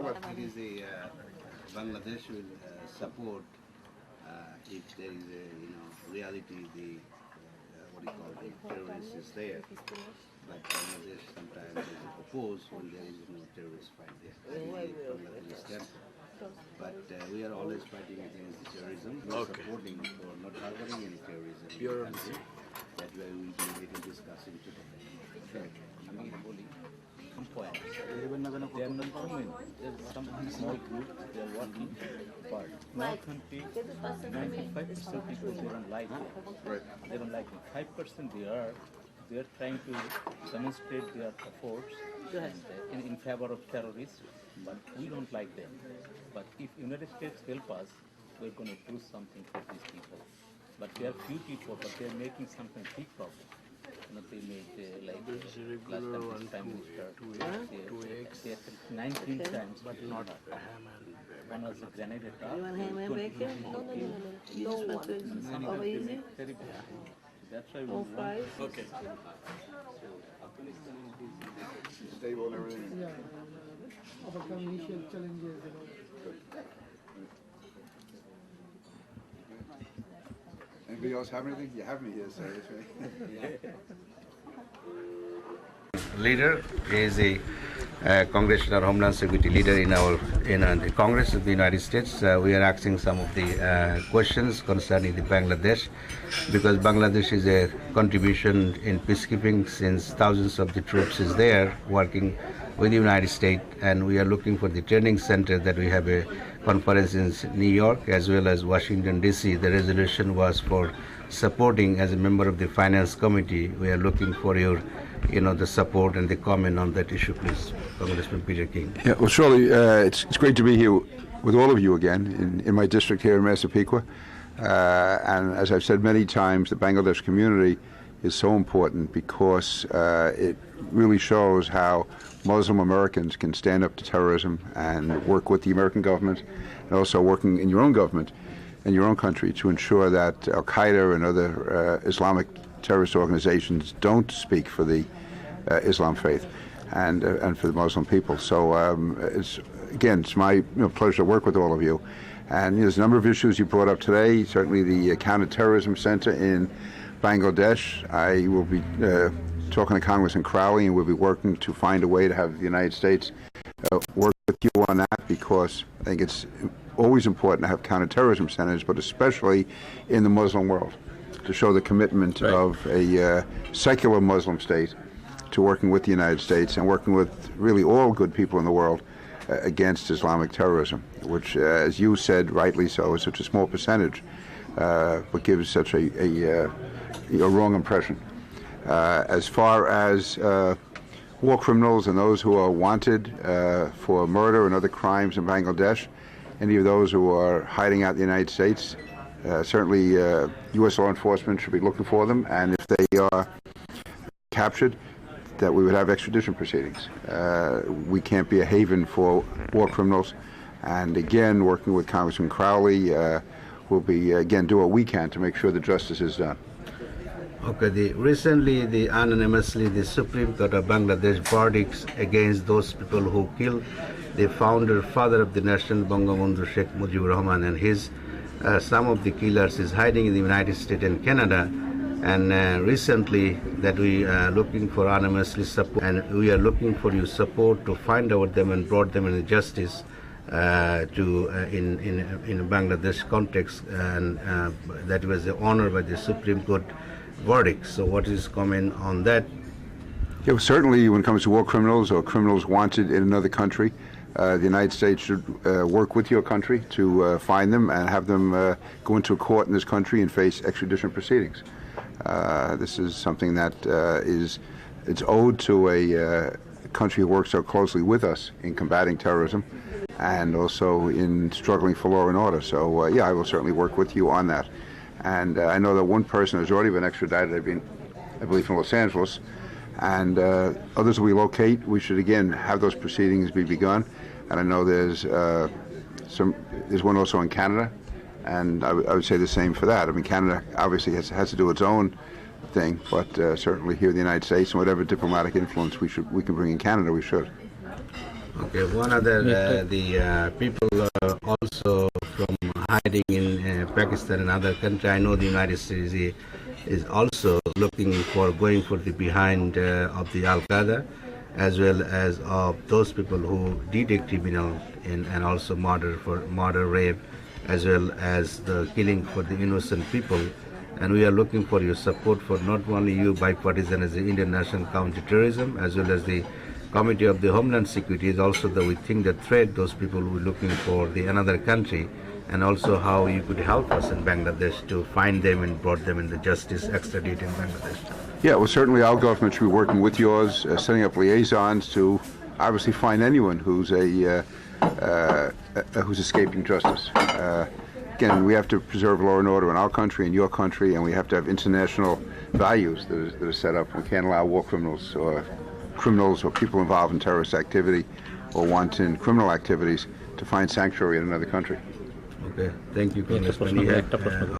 It is a Bangladesh will support if there is a reality the what do you call it, terrorist is there. But Bangladesh sometimes is opposed when there is no terrorist fight there. Bangladesh stand. But we are always fighting against the terrorism. We are supporting for not harboring any terrorism in the country. That way we will be discussing today. Sure. They are not coming. There's some small group, they are working hard. Now 95% people they don't like it. Right. They don't like it. 5% they are trying to demonstrate their efforts in favor of terrorists, but we don't like them. But if United States help us, we're going to do something for these people. But there are few people, but they're making something big problem. They made like last time Prime Minister, they 19 times, but not one was a grenade attack. You want ham and bacon? No. Over easy? That's why we No fries? Okay. Stable and everything. Yeah. Overcome initial challenges. Anybody else have anything? You have me here, so that's right. Leader is a Congressional Homeland Security leader in the Congress of the United States. We are asking some of the questions concerning the Bangladesh, because Bangladesh is a contribution in peacekeeping since thousands of the troops is there working with the United States, and we are looking for the training center that we have a conference in New York as well as Washington DC. The resolution was for supporting as a member of the Finance Committee. We are looking for your the support and the comment on that issue, please. Congressman Peter King. Yeah, well, surely it's great to be here with all of you again in my district here in Massapequa. And as I've said many times, the Bangladesh community is so important because it really shows how Muslim Americans can stand up to terrorism and work with the American government, and also working in your own government in your own country to ensure that Al-Qaeda and other Islamic terrorist organizations don't speak for the Islam faith and for the Muslim people. So it's my pleasure to work with all of you. And there's a number of issues you brought up today. Certainly the Counterterrorism Center in Bangladesh. I will be talking to Congressman Crowley, and we'll be working to find a way to have the United States work with you on that, because I think it's always important to have counterterrorism centers, but especially in the Muslim world, to show the commitment of a secular Muslim state to working with the United States and working with really all good people in the world against Islamic terrorism, which, as you said rightly so, is such a small percentage, but gives such a wrong impression. As far as war criminals and those who are wanted for murder and other crimes in Bangladesh, any of those who are hiding out in the United States, certainly U.S. law enforcement should be looking for them, and if they are captured, that we would have extradition proceedings. We can't be a haven for war criminals, and again, working with Congressman Crowley, we'll be, again, do what we can to make sure that justice is done. Okay, recently, anonymously, the Supreme Court of Bangladesh verdicts against those people who killed the father of the nation, Bangabandhu Sheikh Mujibur Rahman, and his some of the killers is hiding in the United States and Canada. And recently, that we are looking for anonymously support, and we are looking for your support to find out them and brought them in justice in Bangladesh context, and that was honored by the Supreme Court verdict. So what is comment on that? Yeah, well, certainly when it comes to war criminals or criminals wanted in another country, the United States should work with your country to find them and have them go into a court in this country and face extradition proceedings. This is something that it's owed to a country who works so closely with us in combating terrorism and also in struggling for law and order. So yeah, I will certainly work with you on that. And I know that one person has already been extradited, I believe, from Los Angeles, and others we locate. We should again have those proceedings be begun. And I know there's one also in Canada, and I would say the same for that. I mean, Canada obviously has to do its own thing, but certainly here in the United States, and whatever diplomatic influence we can bring in Canada, we should. Okay, one other, the people also from hiding in Pakistan and other countries. I know the United States is also looking for going for the behind of the Al Qaeda, as well as of those people who did a criminal and also murder, rape, as well as the killing for the innocent people. And we are looking for your support for not only you bipartisan as the Indian National Counterterrorism, as well as the Committee of the Homeland Security is also that we think that threat those people who are looking for the another country, and also how you could help us in Bangladesh to find them and brought them in the justice, extradite in Bangladesh. Yeah, well, certainly our government should be working with yours, setting up liaisons to obviously find anyone who's escaping justice. Again, we have to preserve law and order in our country and your country, and we have to have international values that are set up. We can't allow war criminals or people involved in terrorist activity or wanton criminal activities to find sanctuary in another country. Okay, thank you, Congressman. একটা প্রশ্ন